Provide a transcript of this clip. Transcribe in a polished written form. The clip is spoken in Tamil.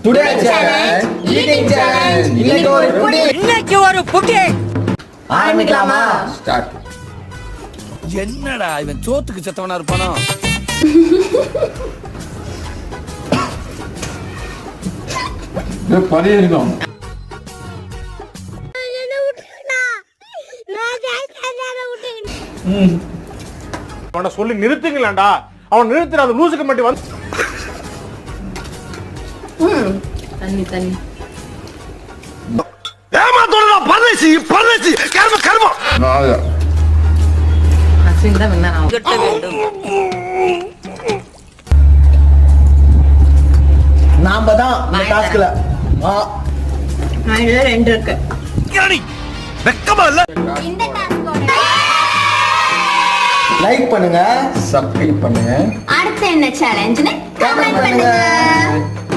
Today challenge eating challenge. இன்னைக்கு ஒரு புடி ஆரம்பிக்கலாமா? ஸ்டார்ட். என்னடா இவன் சோத்துக்கு செத்தவனா இருப்பானோ? பறி இருக்கும். அவனை சொல்லி நிறுத்துங்களேன்டா. அவன் நிறுத்துற அந்த லூசுக்கு மட்டும் வந்து தண்ணி தண்ணி ஏமாத்தோடா. பரதேசி பரதேசி கர்ம கர்மம். அஸ்வின் தான் வின்னர் ஆகும். கட்ட வேண்டும். நாம தான் இந்த டாஸ்க்ல இதுல 2 இருக்கு. வெக்கமா இல்ல? இந்த டாஸ்கோட லைக் பண்ணுங்க, சப்ஸ்கிரைப் பண்ணுங்க. அடுத்து என்ன சேலஞ்சுன்னு கமெண்ட் பண்ணுங்க.